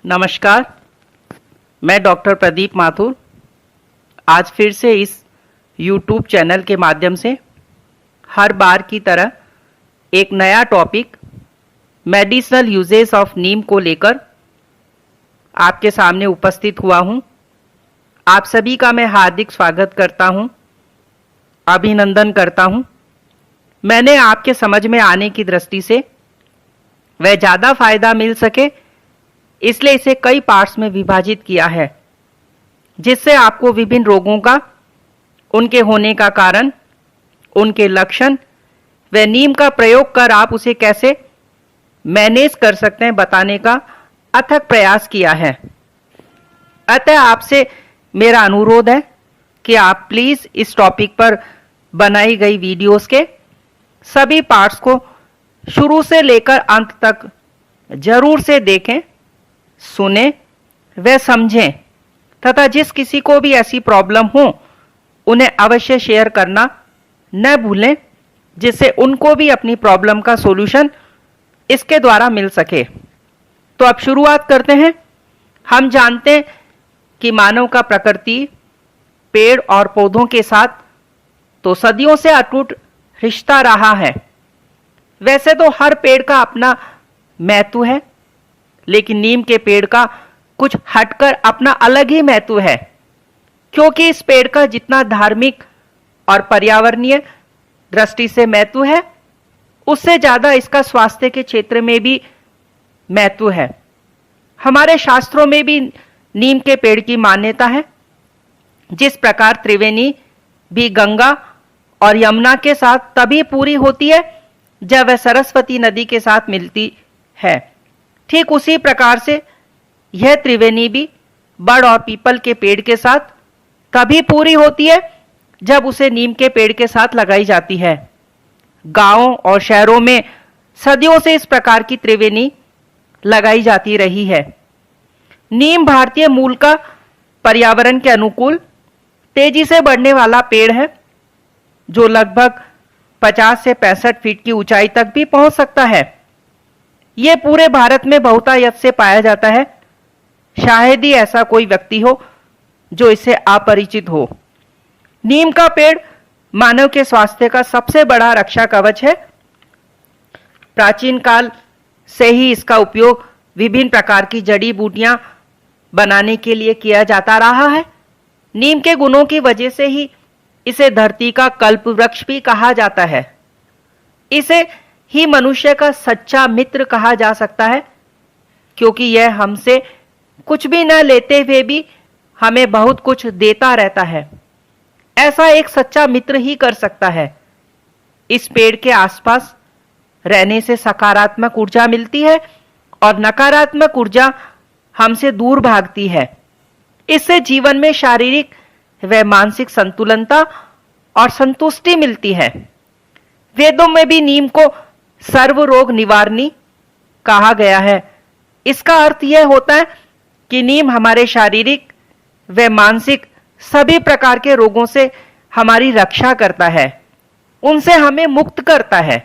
नमस्कार, मैं डॉक्टर प्रदीप माथुर आज फिर से इस YouTube चैनल के माध्यम से हर बार की तरह एक नया टॉपिक मेडिसिनल यूजेस ऑफ नीम को लेकर आपके सामने उपस्थित हुआ हूं। आप सभी का मैं हार्दिक स्वागत करता हूं, अभिनंदन करता हूं। मैंने आपके समझ में आने की दृष्टि से वह ज़्यादा फायदा मिल सके इसलिए इसे कई पार्ट्स में विभाजित किया है, जिससे आपको विभिन्न रोगों का, उनके होने का कारण, उनके लक्षण व नीम का प्रयोग कर आप उसे कैसे मैनेज कर सकते हैं बताने का अथक प्रयास किया है। अतः आपसे मेरा अनुरोध है कि आप प्लीज इस टॉपिक पर बनाई गई वीडियोस के सभी पार्ट्स को शुरू से लेकर अंत तक जरूर से देखें, सुने व समझें तथा जिस किसी को भी ऐसी प्रॉब्लम हो उन्हें अवश्य शेयर करना न भूलें, जिससे उनको भी अपनी प्रॉब्लम का सॉल्यूशन इसके द्वारा मिल सके। तो अब शुरुआत करते हैं। हम जानते हैं कि मानव का प्रकृति पेड़ और पौधों के साथ तो सदियों से अटूट रिश्ता रहा है। वैसे तो हर पेड़ का अपना महत्व है, लेकिन नीम के पेड़ का कुछ हटकर अपना अलग ही महत्व है, क्योंकि इस पेड़ का जितना धार्मिक और पर्यावरणीय दृष्टि से महत्व है, उससे ज्यादा इसका स्वास्थ्य के क्षेत्र में भी महत्व है। हमारे शास्त्रों में भी नीम के पेड़ की मान्यता है। जिस प्रकार त्रिवेणी भी गंगा और यमुना के साथ तभी पूरी होती है जब वह सरस्वती नदी के साथ मिलती है, ठीक उसी प्रकार से यह त्रिवेणी भी बड़ और पीपल के पेड़ के साथ तभी पूरी होती है जब उसे नीम के पेड़ के साथ लगाई जाती है। गांवों और शहरों में सदियों से इस प्रकार की त्रिवेणी लगाई जाती रही है। नीम भारतीय मूल का पर्यावरण के अनुकूल तेजी से बढ़ने वाला पेड़ है, जो लगभग 50 से 65 फीट की ऊंचाई तक भी पहुंच सकता है। यह पूरे भारत में बहुतायत से पाया जाता है। शायद ही ऐसा कोई व्यक्ति हो जो इससे अपरिचित हो। नीम का पेड़ मानव के स्वास्थ्य का सबसे बड़ा रक्षा कवच है। प्राचीन काल से ही इसका उपयोग विभिन्न प्रकार की जड़ी बूटियां बनाने के लिए किया जाता रहा है। नीम के गुणों की वजह से ही इसे धरती का कल्प वृक्ष भी कहा जाता है। इसे ही मनुष्य का सच्चा मित्र कहा जा सकता है, क्योंकि यह हमसे कुछ भी न लेते हुए भी हमें बहुत कुछ देता रहता है। ऐसा एक सच्चा मित्र ही कर सकता है। इस पेड़ के आसपास रहने से सकारात्मक ऊर्जा मिलती है और नकारात्मक ऊर्जा हमसे दूर भागती है। इससे जीवन में शारीरिक व मानसिक संतुलनता और संतुष्टि मिलती है। वेदों में भी नीम को सर्व रोग निवारणी कहा गया है। इसका अर्थ यह होता है कि नीम हमारे शारीरिक व मानसिक सभी प्रकार के रोगों से हमारी रक्षा करता है, उनसे हमें मुक्त करता है।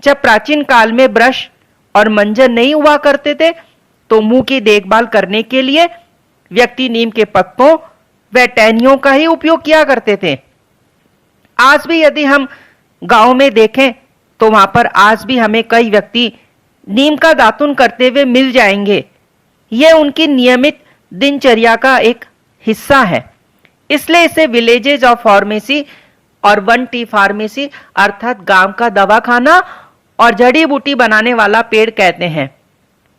जब प्राचीन काल में ब्रश और मंजन नहीं हुआ करते थे, तो मुंह की देखभाल करने के लिए व्यक्ति नीम के पत्तों व टहनियों का ही उपयोग किया करते थे। आज भी यदि हम गांव में देखें तो वहां पर आज भी हमें कई व्यक्ति नीम का दातुन करते हुए मिल जाएंगे। यह उनकी नियमित दिनचर्या का एक हिस्सा है। इसलिए इसे विलेजेज ऑफ फार्मेसी और वन टी फार्मेसी अर्थात गांव का दवाखाना और जड़ी बूटी बनाने वाला पेड़ कहते हैं।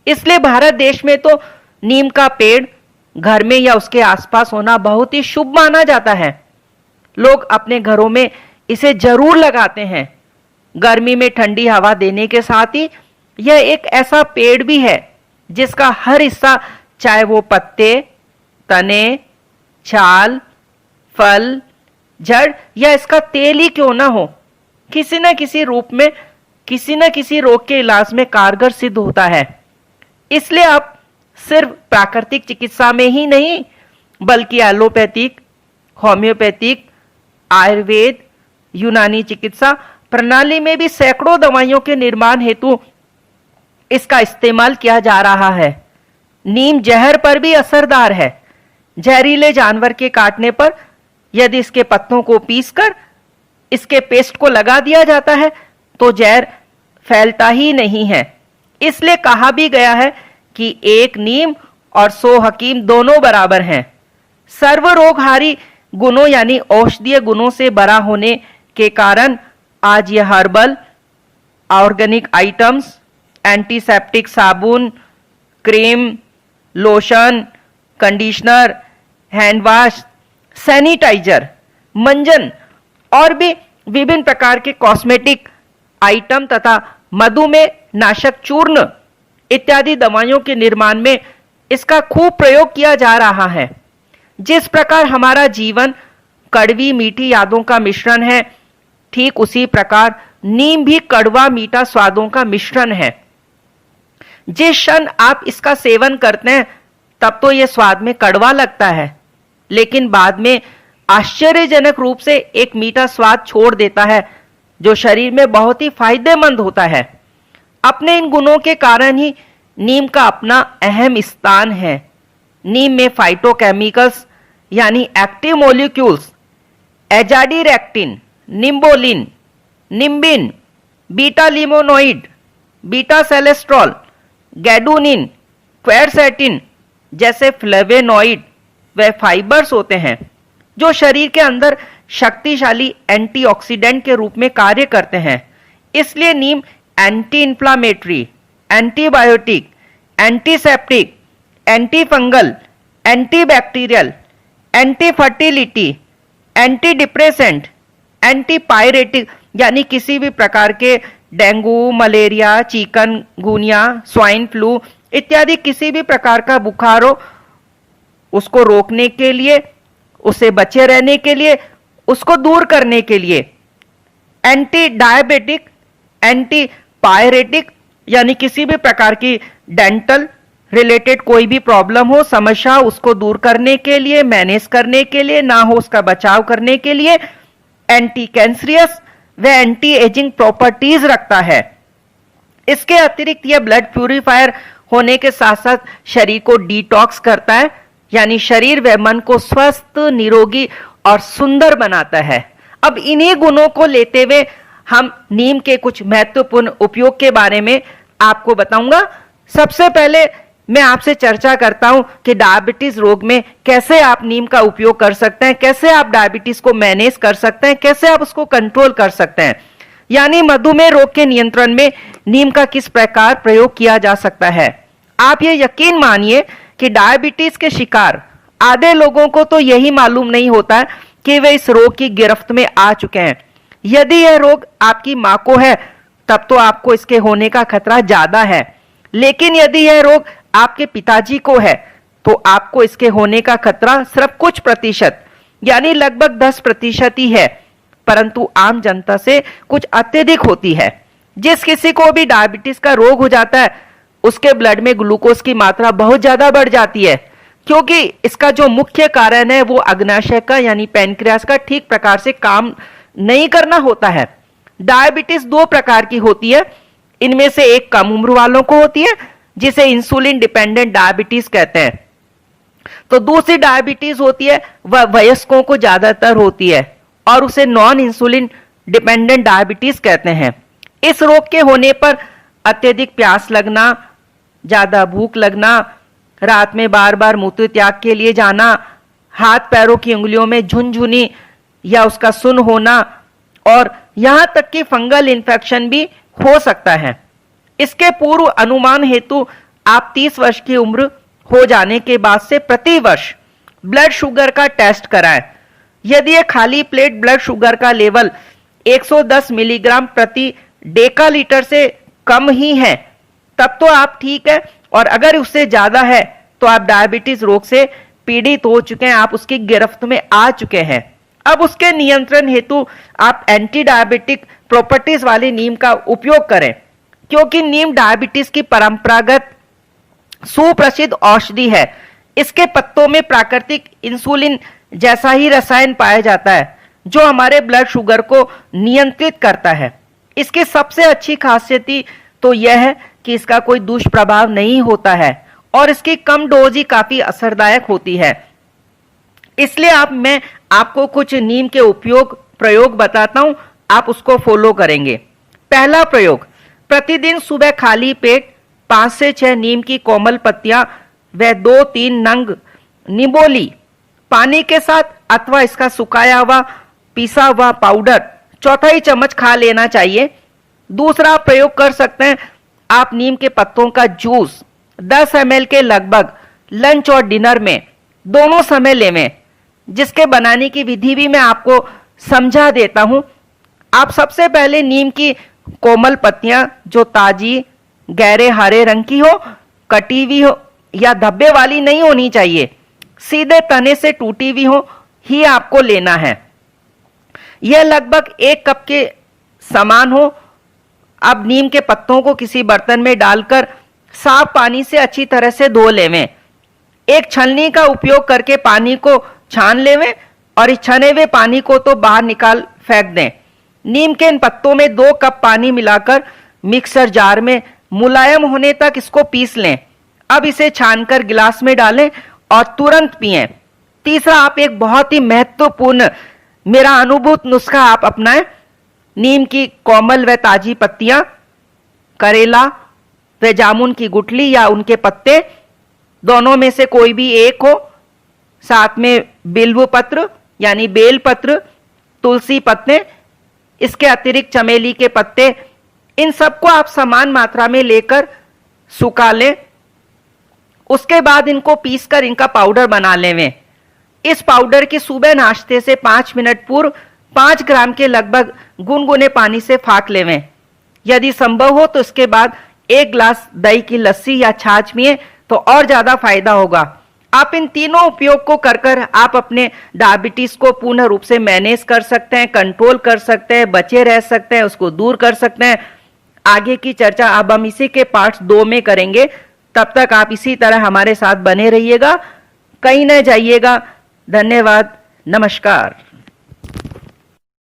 इसलिए भारत देश में तो नीम का पेड़ घर में या उसके आसपास होना बहुत ही शुभ माना जाता है। लोग अपने घरों में इसे जरूर लगाते हैं। गर्मी में ठंडी हवा देने के साथ ही यह एक ऐसा पेड़ भी है जिसका हर हिस्सा, चाहे वो पत्ते, तने, छाल, फल, जड़ या इसका तेल ही क्यों ना हो, किसी न किसी रूप में किसी न किसी रोग के इलाज में कारगर सिद्ध होता है। इसलिए आप सिर्फ प्राकृतिक चिकित्सा में ही नहीं, बल्कि एलोपैथिक, होम्योपैथिक, आयुर्वेद, यूनानी चिकित्सा प्रणाली में भी सैकड़ों दवाइयों के निर्माण हेतु इसका इस्तेमाल किया जा रहा है। नीम जहर पर भी असरदार है। जहरीले जानवर के काटने पर यदि इसके पत्तों को पीसकर इसके पेस्ट को लगा दिया जाता है तो जहर फैलता ही नहीं है। इसलिए कहा भी गया है कि एक नीम और 100 हकीम दोनों बराबर हैं। सर्व रोगहारी गुणों यानी औषधीय गुणों से भरा होने के कारण आज यह हर्बल ऑर्गेनिक आइटम्स, एंटीसेप्टिक साबुन, cream, lotion, conditioner, hand wash, sanitizer, मंजन और भी विभिन्न प्रकार के कॉस्मेटिक आइटम तथा मधुमेह नाशक चूर्ण इत्यादि दवाइयों के निर्माण में इसका खूब प्रयोग किया जा रहा है। जिस प्रकार हमारा जीवन कड़वी मीठी यादों का मिश्रण है, ठीक उसी प्रकार नीम भी कड़वा मीठा स्वादों का मिश्रण है। जिस क्षण आप इसका सेवन करते हैं तब तो यह स्वाद में कड़वा लगता है, लेकिन बाद में आश्चर्यजनक रूप से एक मीठा स्वाद छोड़ देता है जो शरीर में बहुत ही फायदेमंद होता है। अपने इन गुणों के कारण ही नीम का अपना अहम स्थान है। नीम में फाइटोकेमिकल्स यानी active molecules azadirachtin, nimbolin, nimbin, beta limonoid, beta celastrol, gedunin, quercetin जैसे फ्लेवेनॉइड व फाइबर्स होते हैं जो शरीर के अंदर शक्तिशाली एंटीऑक्सीडेंट के रूप में कार्य करते हैं। इसलिए नीम anti inflammatory, antibiotic, antiseptic, anti fungal, antibacterial, anti fertility, anti depressant, anti pyretic यानी किसी भी प्रकार के dengue, malaria, chikungunya, swine flu इत्यादि किसी भी प्रकार का बुखार हो उसको रोकने के लिए, उसे बचे रहने के लिए, उसको दूर करने के लिए, एंटी डायबिटिक, एंटी पायरेटिक यानी किसी भी प्रकार की डेंटल रिलेटेड कोई भी प्रॉब्लम हो, समस्या उसको दूर करने के लिए, मैनेज करने के लिए, ना हो उसका बचाव करने के लिए, एंटी कैंसरियस व एंटी एजिंग प्रॉपर्टीज रखता है। इसके अतिरिक्त यह ब्लड प्यूरिफायर होने के साथ साथ शरीर को डिटॉक्स करता है, यानी शरीर व मन को स्वस्थ, निरोगी और सुंदर बनाता है। अब इन्हीं गुणों को लेते हुए हम नीम के कुछ महत्वपूर्ण उपयोग के बारे में आपको बताऊंगा। सबसे पहले मैं आपसे चर्चा करता हूं कि डायबिटीज रोग में कैसे आप नीम का उपयोग कर सकते हैं, कैसे आप डायबिटीज को मैनेज कर सकते हैं, कैसे आप उसको कंट्रोल कर सकते हैं, यानी मधुमेह रोग के नियंत्रण में नीम का किस प्रकार प्रयोग किया जा सकता है। आप ये यकीन मानिए कि डायबिटीज के शिकार आधे लोगों को तो यही मालूम नहीं होता कि वे इस रोग की गिरफ्त में आ चुके हैं। यदि यह रोग आपकी मां को है तब तो आपको इसके होने का खतरा ज्यादा है, लेकिन यदि यह रोग आपके पिताजी को है तो आपको इसके होने का खतरा सिर्फ कुछ प्रतिशत यानी लगभग 10% ही है, परंतु आम जनता से कुछ अत्यधिक होती है। जिस किसी को भी डायबिटीज का रोग हो जाता है उसके ब्लड में ग्लूकोज की मात्रा बहुत ज्यादा बढ़ जाती है, क्योंकि इसका जो मुख्य कारण है वो अग्नाशय का यानी पैनक्रियास का ठीक प्रकार से काम नहीं करना होता है। डायबिटीज 2 प्रकार की होती है, इनमें से एक कम उम्र वालों को होती है जिसे इंसुलिन डिपेंडेंट डायबिटीज कहते हैं, तो दूसरी डायबिटीज होती है वह वयस्कों को ज्यादातर होती है और उसे नॉन इंसुलिन डिपेंडेंट डायबिटीज कहते हैं। इस रोग के होने पर अत्यधिक प्यास लगना, ज्यादा भूख लगना, रात में बार बार मूत्र त्याग के लिए जाना, हाथ पैरों की उंगलियों में झुनझुनी या उसका सुन होना और यहां तक कि फंगल इन्फेक्शन भी हो सकता है। इसके पूर्व अनुमान हेतु आप 30 वर्ष की उम्र हो जाने के बाद से प्रति वर्ष ब्लड शुगर का टेस्ट कराएं। यदि यह खाली प्लेट ब्लड शुगर का लेवल 110 मिलीग्राम प्रति डेकालीटर से कम ही है तब तो आप ठीक है, और अगर उससे ज्यादा है तो आप डायबिटीज रोग से पीड़ित हो चुके हैं, आप उसकी गिरफ्त में आ चुके हैं। अब उसके नियंत्रण हेतु आप एंटी डायबिटिक प्रॉपर्टीज वाले नीम का उपयोग करें, क्योंकि नीम डायबिटीज की परंपरागत सुप्रसिद्ध औषधि है। इसके पत्तों में प्राकृतिक इंसुलिन जैसा ही रसायन पाया जाता है जो हमारे ब्लड शुगर को नियंत्रित करता है। इसकी सबसे अच्छी खासियत तो यह है कि इसका कोई दुष्प्रभाव नहीं होता है और इसकी कम डोज ही काफी असरदायक होती है। इसलिए मैं आपको कुछ नीम के प्रयोग बताता हूं, आप उसको फॉलो करेंगे। पहला प्रयोग, प्रतिदिन सुबह खाली पेट 5 से 6 नीम की कोमल पत्तियां व 2-3 नंग निबोली पानी के साथ अथवा इसका सुखाया हुआ पिसा हुआ पाउडर 1/4 चम्मच खा लेना चाहिए। दूसरा प्रयोग कर सकते हैं आप नीम के पत्तों का जूस 10 ml के लगभग लंच और डिनर में दोनों समय लेवें, जिसके बनाने की विधि भी मैं आपको समझा देता हूं। आप सबसे पहले नीम की कोमल पत्तियां जो ताजी गहरे हरे रंग की हो, कटी हुई हो या धब्बे वाली नहीं होनी चाहिए, सीधे तने से टूटी हुई हो ही आपको लेना है। यह लगभग 1 कप के समान हो। अब नीम के पत्तों को किसी बर्तन में डालकर साफ पानी से अच्छी तरह से धो लेवें। एक छलनी का उपयोग करके पानी को छान लेवें और इस छने हुए पानी को तो बाहर निकाल फेंक दें। नीम के इन पत्तों में 2 कप पानी मिलाकर मिक्सर जार में मुलायम होने तक इसको पीस लें। अब इसे छानकर गिलास में डालें और तुरंत पिएं। तीसरा, आप एक बहुत ही महत्वपूर्ण मेरा अनुभूत नुस्खा आप अपनाएं। नीम की कोमल व ताजी पत्तियां, करेला व जामुन की गुठली या उनके पत्ते, दोनों में से कोई भी एक हो, साथ में बिल्व पत्र यानी बेल पत्र, तुलसी पत्ते, इसके अतिरिक्त चमेली के पत्ते, इन सबको आप समान मात्रा में लेकर सुखा लें। उसके बाद इनको पीसकर इनका पाउडर बना लेवें। इस पाउडर की सुबह नाश्ते से 5 मिनट पूर्व 5 ग्राम के लगभग गुनगुने पानी से फाक लेवें। यदि संभव हो तो इसके बाद 1 गिलास दही की लस्सी या छाछ पिएं तो और ज्यादा फायदा होगा। आप इन तीनों उपयोग को कर आप अपने डायबिटीज को पूर्ण रूप से मैनेज कर सकते हैं, कंट्रोल कर सकते हैं, बचे रह सकते हैं, उसको दूर कर सकते हैं। आगे की चर्चा अब हम इसी के पार्ट 2 में करेंगे। तब तक आप इसी तरह हमारे साथ बने रहिएगा, कहीं न जाइएगा। धन्यवाद, नमस्कार।